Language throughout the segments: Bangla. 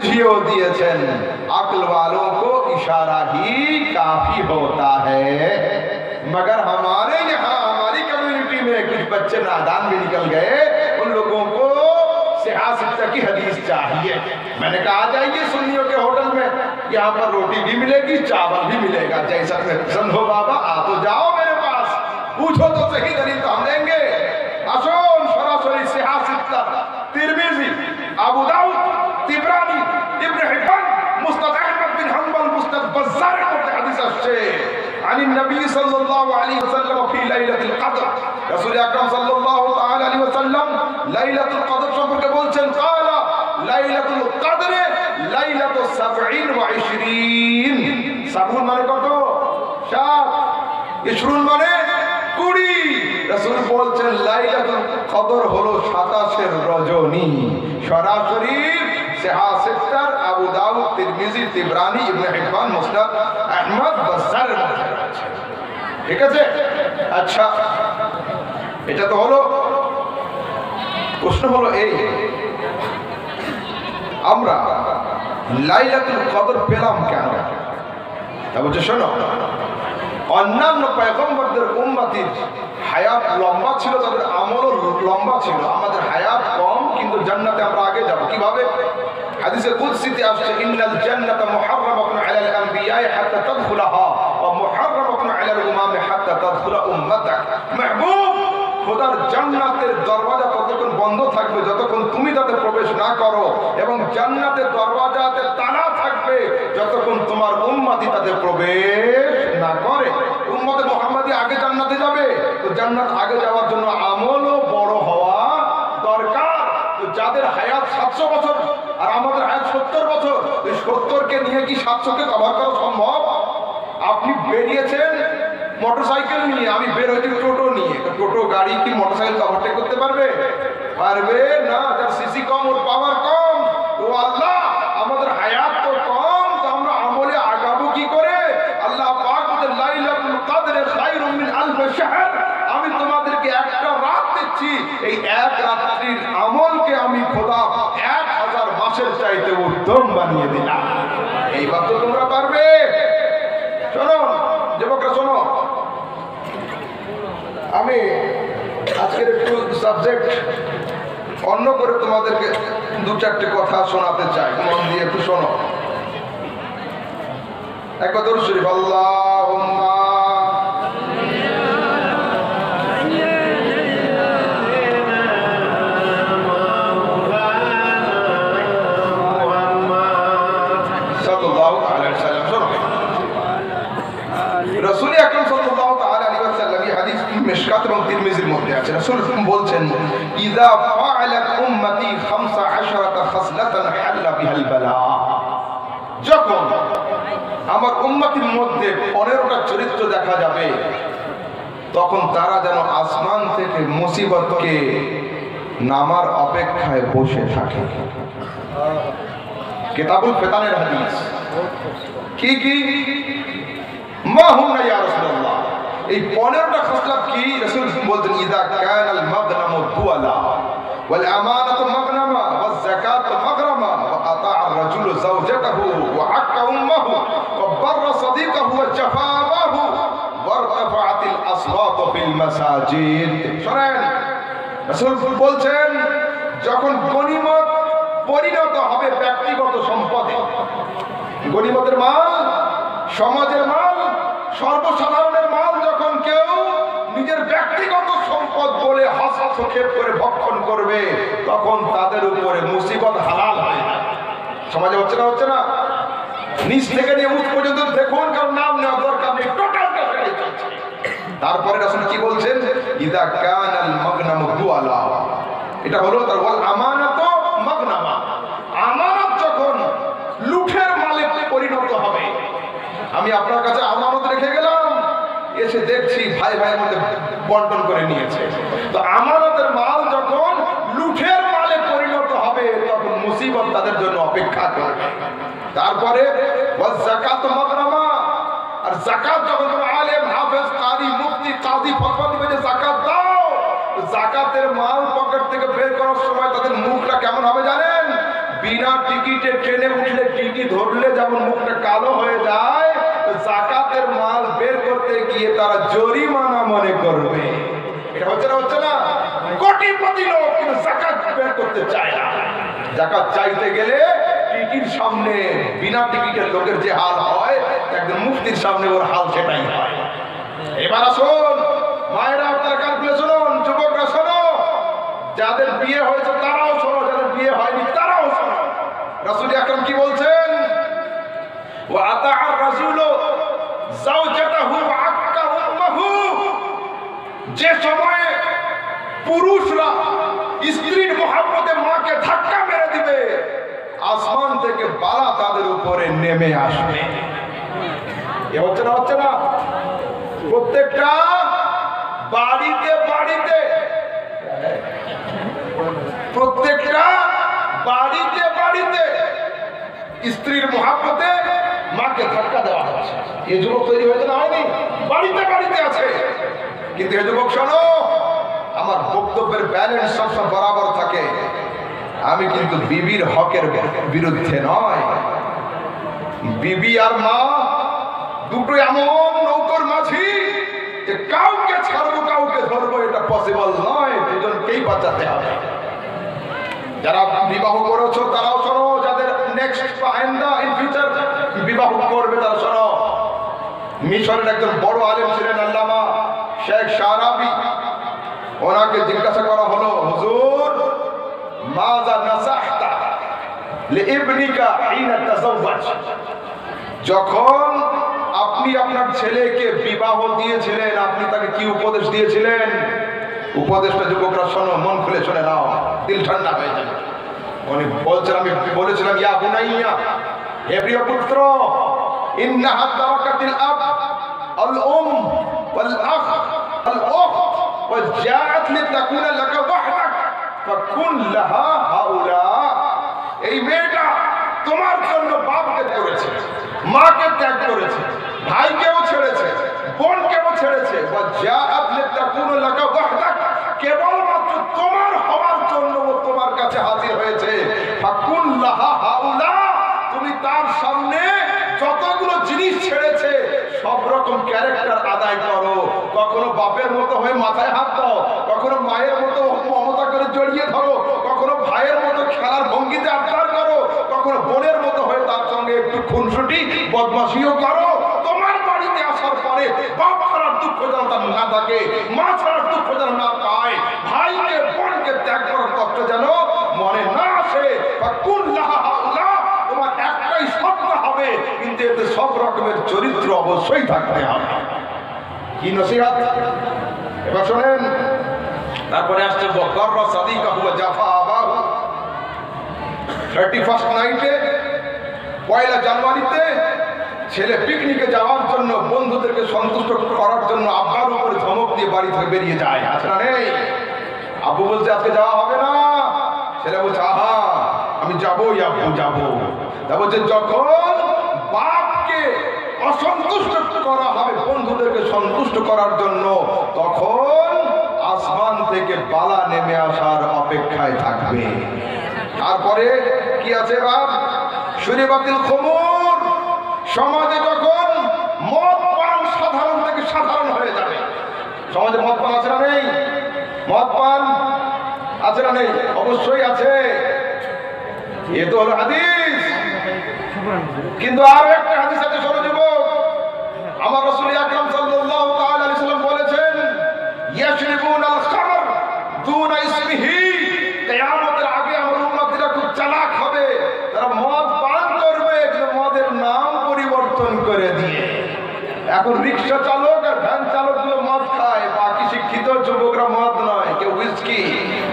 बुझियो दिएছেন अक्ल वालों को इशारा ही काफी होता है, मगर हमारे यहाँ हमारी कम्युनिटी में कुछ बच्चे नादान भी निकल गए, उन लोगों को सियासत की हदीस चाहिए। मैंने कहा आ जाइए सुन्नियों के होटल में, यहाँ पर रोटी भी मिलेगी, चावल भी मिलेगा, जैसा पसंद हो बाबा आ तो जाओ मेरे पास, पूछो तो सही दलील तो हम देंगे। আসুন সরাসরি সিয়াসত তিরমিজি, আবু দাউদ, তিবরানি, ইবনে হিব্বান, মুসনাদ আহমদ বিন হাম্বল, মুসনাদ বাজ্জার এর মধ্যে হাদিস আসছে عن النبي صلى الله عليه وسلم في ليلة القدر, রাসূল আকরাম সাল্লাল্লাহু তাআলা আলাইহি ওয়াসাল্লাম লাইলাতুল কদর সম্পর্কে বলছেন, قال লাইলাতুল কদরে লাইলাতু 27 ওয়া 20, 70 মানে কত? 7, 20 মানে 20। রাসূল বলছেন লাইলাতুল কদর হলো 27 রজনী। সরাসরি সিয়াসতার আবু দাউদ, তিরমিজি, তিবরানি, ইবনে হিব্বান, মুসনাদ আহমদ, বাজ্জার এর মধ্যে আছে। ঠিক আছে? আচ্ছা, এটা তো হলো। প্রশ্ন হলো এই, আমরা লাইলাতুল কদর পেলাম কেন? তা বলছে শোনো, অন্যান্য পয়গম্বরদের উম্মতির হায়াত লম্বা ছিল, তাদের আমলও লম্বা ছিল, আমাদের হায়াত কম, কিন্তু জান্নাতে আমরা আগে যাব। কিভাবে? হাদিসে কুদসিতে আসছে, ইন্নাল জান্নাতা মুহাররামাতুন আলাল আনবিয়াই হাত্তা তাদখুলাহা ওয়া মুহাররামাতুন আলাল উমামি হাত্তা তাদখুলা উম্মাতাক। মাহবুব, খোদার জান্নাতের দরওয়াজা ততক্ষণ বন্ধ থাকবে যতক্ষণ তুমি তাতে প্রবেশ না করো, এবং জান্নাতের দরওয়াজাতে তালা থাকবে যতক্ষণ তোমার উম্মতি তাতে প্রবেশ না করে। উম্মতে মুহাম্মাদি আগে জান্নাতে যাবে, তো জান্নাত আগে যাওয়ার জন্য আমলও বড় হওয়া দরকার। তো যাদের হায়াত 700 বছর আর আমাদের হায়াত 70 বছর, এই 70কে নিয়ে কি 700কে কভার করা সম্ভব? আপনি বেরিয়েছেন মোটরসাইকেল নিয়ে, আমি বের হয়েছি টোটো নিয়ে, তো টোটো গাড়ি কি মোটরসাইকেল ওভারটেক করতে পারবে? পারবে না। যার সিসি কম, ওর পাওয়ার কম। তো আল্লাহ, আমাদের হায়াত তো কম, তো আমরা আমলে আগাবো কি করে? আল্লাহ পাক বলেন লাইলাতুল কদরে খায়রুম মিন আলফ শাহর, আমি তোমাদেরকে একটা রাত দিচ্ছি, এই এক রাত্রির আমলকে আমি খোদা 1000 মাসের চাইতে উত্তম বানিয়ে দিলাম। এইবার তো তোমরা পারবে। শোনো যুবকরা, শোনো, আমি আজকের একটু সাবজেক্ট অন্য করে তোমাদেরকে 2-4টে কথা শোনাতে চাই, মন দিয়ে একটু শোনো। একবার দরুদ শরীফ, আল্লাহুম্মা সাল্লাল্লাহু আলাইহি ওয়াসাল্লাম। শোনো, রাসূল আকরাম সাল্লাল্লাহু তাআলা আলাইহি ওয়াসাল্লাম, এই হাদিস মিশকাত এবং তিরমিজির মধ্যে আছে। রাসূল বলছেন, ইযা ফাআলাত উম্মতি 15 খাসলাতান হাল্লা বিহাল বালা, যখন আমার উম্মতির মধ্যে 15টা চরিত্র দেখা যাবে, তখন তারা যেন আসমান থেকে মুসিবতকে নামার অপেক্ষায় বসে থাকে। কিতাবুল ফিতানের হাদিস। কি কি? মা হুন্না ইয়া রাসূলুল্লাহ, এই 15টা খাসলাত কি? রাসূল বলতেন, ইযা কানাল মাগনামু দুআলা ওয়াল আমানাতু মাগনামা ওয়াজ যাকাতু মাগরামা ওয়া আতা'a আর-রাজুলু যাওজাতাহু ওয়া আক্কা উম্মাহু ওয়া বাররা সাদিকাহু ওয়া জাফাবাহু ওয়া রাফা'আতিল আসওয়াতু ফিল মাসাজিদ। শুনেন, রাসূল বলছেন, যখন গনিমত পরিণত হবে ব্যক্তিগত সম্পদে, গনিমতের মাল, সমাজের মাল, সর্বসাধারণের মাল যখন কেউ নিজের ব্যক্তিগত সম্পদ বলে হস্তক্ষেপ করে ভক্ষণ করবে, তখন তাদের উপরে মুসিবত হালাল হয়। সমাজে হচ্ছে না? হচ্ছে না? নিচ থেকে নিয়ে উচ্চ পর্যন্ত দেখুন, কারণ নাম নেওয়া দরকার নেই, টোটালটা সেটাই চলছে। তারপরে রাসূল কি বলছেন? ইযা কানাল মাগনামু দুআলা, এটা হলো তার ওয়াল আমানাতু মাগনামা, আমানত যখন লুঠের মালে পরিণত হবে। আমি আপনার কাছে আমানত রেখে গেলাম, এসে দেখছি ভাই ভাইয়ের মধ্যে বন্টন করে নিয়েছে। তো আমানতের মাল যখন লুঠের মালে পরিণত হবে, তখন মুসিবত তাদের জন্য অপেক্ষা করবে। তারপরে ওয়াজ যাকাতু মাগরামা, আর যাকাত যখন কোনো আলেম, হাফেজ, কারি, মুফতি, কাজী ফতোয়া দিবে যে যাকাত দাও, যাকাতের মাল পকেট থেকে বের করার সময় তাদের মুখটা কেমন হবে জানেন? বিনা টিকিটে ট্রেনে করতে চায় না। যাকাত চাইতে গেলে টিকির সামনে বিনা টিকিটের লোকের যে হাল হয়, একজন মুফতির সামনে ওর হাল সেটাই হয়। এবার আসুন মায়েরা, আপনারা কান খুলে শুনুন, যুবকরা শোনো, যাদের বিয়ে হয়েছে তারাও শোনো, যাদের বিয়ে হয়নি তারাও শোনো। রাসূল আকরাম কি বলছেন? ওয়া আতাআর রাসূলু যাওজাতাহু ওয়া আক্কা উম্মাহু। যে সময়ে পুরুষরা স্ত্রীর মহব্বতে মাকে ধাক্কা মেরে দিবে, আসমান থেকে বালা তাদের উপরে নেমে আসবে। এ হচ্ছে না, হচ্ছে না? প্রত্যেকটা বাড়িতে বাড়িতে, প্রত্যেকটা বাড়িতে বাড়িতে স্ত্রীর মহব্বতে মাকে ধাক্কা দেওয়া হচ্ছে। এই যুবক তৈরি হয়েছে না, হয়নি? বাড়িতে বাড়িতে আছে। কিন্তু এই যুবক শোনো, আমার বক্তব্যের ব্যালেন্স সবসময় বরাবর থাকে। আমি কিন্তু বিবির হকের বিরুদ্ধে নয়। বিবি আর মা দুটো এমন নৌকর মাঝি যে কাউকে ছাড়বো কাউকে ধরবো এটা পসিবল নয়, দুজনকেই বাঁচাতে হবে। যারা বিবাহ করেছো তারাও শোনো, যাদের নেক্সট আইন্দা ইন ফিউচার বিবাহ করবে তারা শোনো। মিশরের একজন বড় আলেম ছিলেন আল্লামা শেখ শারাবি। ওনাকে জিজ্ঞাসা করা হলো, হুজুর মাযা নাসাহতা লিইবনিকা হিনা তাযাওয়াজ। যখন আপনি আপনার ছেলেকে বিবাহ দিয়েছিলেন, আপনি তাকে কি উপদেশ দিয়েছিলেন? উপদেশটা যুবকরা শোনো, মন খুলে শুনে নাও, দিল ঠান্ডা হয়ে যাবে। উনি বলছেন, আমি বলেছিলাম, ইয়া বুনাইয়া, হে প্রিয় পুত্র, ইন্নাহা তারাকাতিল আব আল উম ওয়াল আখ আল উখত ওয়া জাআত লিতাকুনা লাকা ওয়াহদাক ফাকুন লাহা হাউলা। এই মেয়েটা তোমার জন্য বাপকে করেছে, মাকে ত্যাগ করেছে, ভাইকেও ছেড়েছে, বোনকেও ছেড়েছে, ওয়া জাআত লিতাকুনা লাকা ওয়াহদাক, কেবলমাত্র তোমার হওয়ার জন্য ও তোমার কাছে হাজির হয়েছে। ফাকুন লাহা হাউলা, তুমি তার সামনে যতগুলো জিনিস ছেড়েছে সব রকম ক্যারেক্টার আদায় করো। কখনো বাপের মতো হয়ে মাথায় হাত দাও, কখনো মায়ের মতো মমতা করে জড়িয়ে ধরো, কখনো ভাইয়ের মতো খেলার ভঙ্গিতে আবদার করো, কখনো বোনের মতো হয়ে তার সঙ্গে একটু খুনসুটি বদমাশিও করো। তোমার বাড়িতে আসার পরে বাপ ছাড়ার দুঃখ যেন তার না থাকে, মা ছাড়ার দুঃখ যেন না পায়, ভাইকে বোনকে ত্যাগ করার কষ্ট যেন মনে না আসে। ফাকুন লাহা হাউলা, তোমার একটাই স্বপ্ন হবে, কিন্তু এতে সব রকমের চরিত্র অবশ্যই থাকতে হবে। কি নসিহত? এবার শোনেন। তারপরে আসছে বকররা সাদিকাহু ওয়া জাফা আবাহু। 31st নাইটে, পয়লা জানুয়ারিতে ছেলে পিকনিকে যাওয়ার জন্য, বন্ধুদেরকে সন্তুষ্ট করার জন্য আব্বার উপরে ধমক দিয়ে বাড়ি থেকে বেরিয়ে যায়। আছে না নেই? আব্বু বলছে আজকে যাওয়া হবে না, ছেলে বলছে আহা আমি যাবোই আব্বু, যাবো। তা বলছে যখন বাপকে অসন্তুষ্ট করা হবে বন্ধুদেরকে সন্তুষ্ট করার জন্য, তখন আসমান থেকে বালা নেমে আসার অপেক্ষায় থাকবে। তারপরে কি আছে বাপ? শুরিবাতিল খুমুর। সমাজে যখন মদ পান সাধারণ থেকে সাধারণ হয়ে যাবে। সমাজে মদ পান আছে না নেই? মদ পান আছে না নেই? অবশ্যই আছে। এ তো হলো হাদিস। কিন্তু আরো একটা হাদিস আছে, শোনো যুবক। আমার রাসূল আকরাম সাল্লাল্লাহু তাআলা আলাইহি সাল্লাম বলেছেন, ইয়াশরিবুনাল খামর দুনা ইসমিহি। কিয়ামতের আগে আমার উম্মতিরা খুব চালাক হবে, তারা মদ পান করবে কিন্তু মদের নাম পরিবর্তন করে দিয়ে। এখন রিকশা চালক আর ভ্যান চালকগুলো মদ খায়, বাকি শিক্ষিত যুবকরা মদ নয়, কেউ হুইস্কি,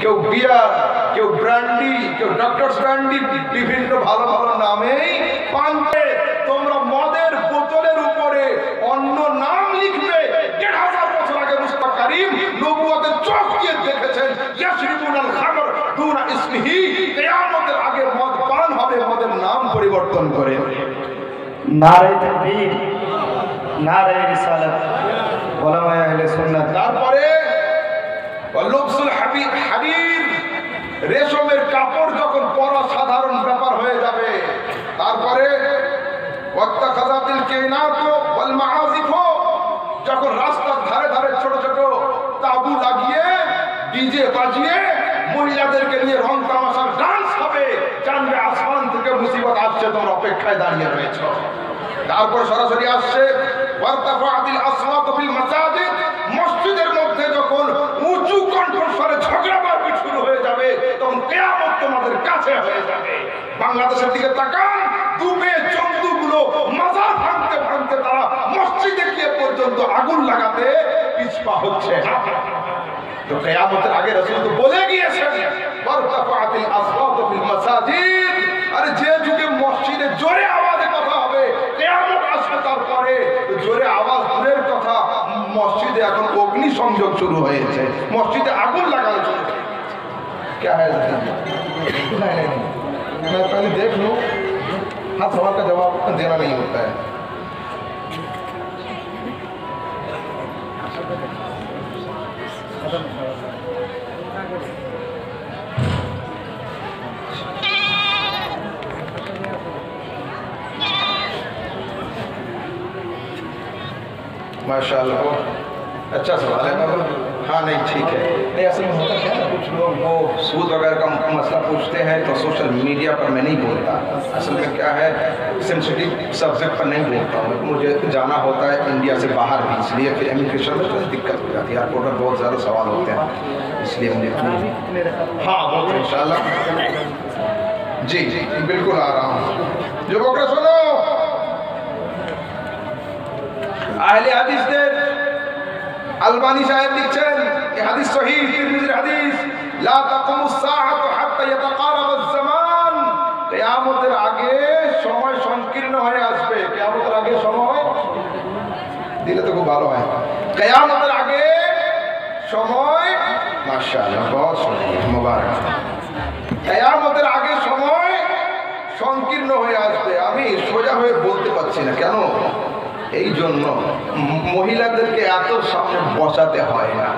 কেউ বিয়ার, কেউ ব্র্যান্ডি, কেউ ডক্টরস ব্র্যান্ডি, বিভিন্ন ভালো ভালো নামেই পান করে। তোমরা মদের বোতলের উপরে অন্য নাম লিখবে। ১৫০০ বছর আগে মুস্তাফা কারীম নবুয়তের চোখ দিয়ে দেখেছেন, ইয়াশরিবুনাল খামর দুনা ইসমিহি। কিয়ামতের আগে মদ পান হবে মদের নাম পরিবর্তন করে। নারে তাকবীর, নারে রিসালাত, উলামায়ে আহলে সুন্নাত। তারপরে লুবসুল হারির, রেশমের কাপড় যখন পরা সাধারণ ব্যাপার হয়ে যাবে। তারপরে ওয়াত্তাখাযাতিল কায়নাত ওয়াল মাআজিফ, যখন রাস্তার ধারে ধারে ছোট ছোট তাবু লাগিয়ে ডিজে বাজিয়ে মহিলাদেরকে নিয়ে রং তামাশা তোমরা অপেক্ষায় দাঁড়িয়ে রয়েছো। তারপর সরাসরি আসছে ওয়ারতাফাতিল আসওয়াতু ফিল মাসাজিদ, মসজিদের মধ্যে যখন উঁচু কণ্ঠস্বরে ঝগড়া মারপিট শুরু হয়ে যাবে তখন কিয়ামত তোমাদের কাছে হয়ে যাবে। বাংলাদেশের দিকে তাকান, ডুবে জন্তুগুলো মাজার ভাঙতে ভাঙতে তারা মসজিদে গিয়ে পর্যন্ত আগুন লাগাতে পিছপা হচ্ছে না। তো কিয়ামতের আগে রাসূল তো বলে গিয়েছেন ওয়ারতাফাতিল আসওয়াতু ফিল মাসাজিদ, আরে যে যুগে মসজিদে জোরে আওয়াজে কথা হবে কিয়ামত আসবে, তারপরে জোরে আওয়াজ দূরের কথা, মসজিদে এখন অগ্নি সংযোগ শুরু হয়েছে, মসজিদে আগুন লাগানো শুরু হয়েছে। क्या है? नहीं, मैं पहले देख लूं, हाँ सवाल का जवाब देना नहीं होता है। माशाअल्लाह, अच्छा सवाल है बाबा। हाँ नहीं ठीक है। नहीं असल में होता क्या है, कुछ लोग वो सूद वगैरह का मसला पूछते हैं तो सोशल मीडिया पर मैं नहीं बोलता। असल में क्या है, सेंसिटिव सब्जेक्ट पर नहीं बोलता हूँ, मुझे जाना होता है इंडिया से बाहर भी, इसलिए फिर इमिग्रेशन में थोड़ी दिक्कत हो जाती है, एयरपोर्ट पर बहुत ज़्यादा सवाल होते हैं, इसलिए मुझे हाँ वो तो इंशाल्लाह जी जी बिल्कुल आ रहा हूँ। जो बोकरा सुनो, আহলে হাদিসদের আলবানী সাহেব লিখছেন এই হাদিস সহিহ, তিরমিজির হাদিস, লা তাকুমুস সাআতু হাত্তা ইয়াতাকারাবাজ জামান, কিয়ামতের আগে সময় সংকীর্ণ হয়ে আসবে। কিয়ামতের আগে সময় দিলে তো খুব ভালো হয়। কিয়ামতের আগে সময়, মাশাআল্লাহ বহুত সুন্দর মুবারক, কিয়ামতের আগে সময় সংকীর্ণ হয়ে আসবে। আমি সোজা হয়ে বলতে পারছি না কেন, এই জন্য মহিলাদেরকে এত সামনে বসাতে হয় না।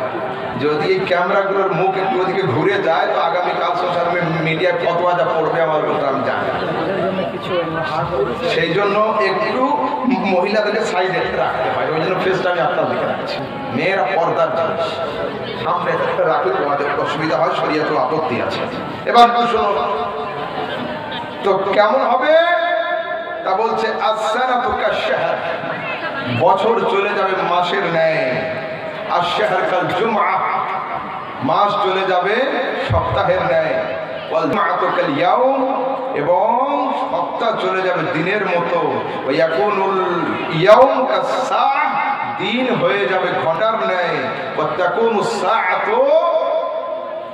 যদি এই ক্যামেরাগুলোর মুখ একটু ওদিকে ঘুরে যায় তো আগামীকাল সোশ্যাল মিডিয়ায় ফতোয়া যা পড়বে আমার ওটা আমি জানি, সেই জন্য একটু মহিলাদেরকে সাইডে রাখতে হয়। ওই জন্য ফেসটা আমি আপনার দিকে রাখছি। মেয়েরা পর্দার জিনিস, সামনে রাখলে তোমাদের অসুবিধা হয়, শরীয়ত আপত্তি আছে। এবার শোনো তো কেমন হবে তা বলছে, আস-সানাতু কাশ-শাহর, বছর চলে যাবে মাসের ন্যায়, আশ-শাহর কাল জুমআ, মাস চলে যাবে সপ্তাহের ন্যায়, ওয়াল জুমআতু কাল ইয়াউম, এবং সপ্তাহ চলে যাবে দিনের মতো, ওয়া ইয়াকুনুল ইয়াউম কাস-সাআহ, দিন হয়ে যাবে ঘন্টার ন্যায়, ওয়া তাকুনুস সাআতু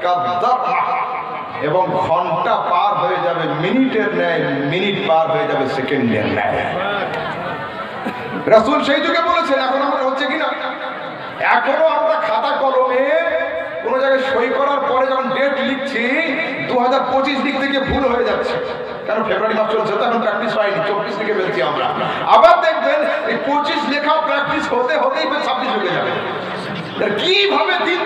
কাদ-দাররা, এবং ঘন্টা পার হয়ে যাবে মিনিটের ন্যায়, মিনিট পার হয়ে যাবে সেকেন্ডের ন্যায়। রাসূল সেই যুগে বলেছেন, এখন আমরা হচ্ছে কিনা, এখনো আমরা খাতা কলমে কোনো জায়গায় সই করার পরে যখন ডেট লিখছি 2025 দিক থেকে ভুল হয়ে যাচ্ছে, কারণ ফেব্রুয়ারি মাস চলছে তো এখন প্র্যাকটিস হয়নি, 24 লিখে ফেলছি আমরা। আবার দেখবেন এই 25 লেখা প্র্যাকটিস হতে হতেই 26 ঢুকে যাবে। কিভাবে দিন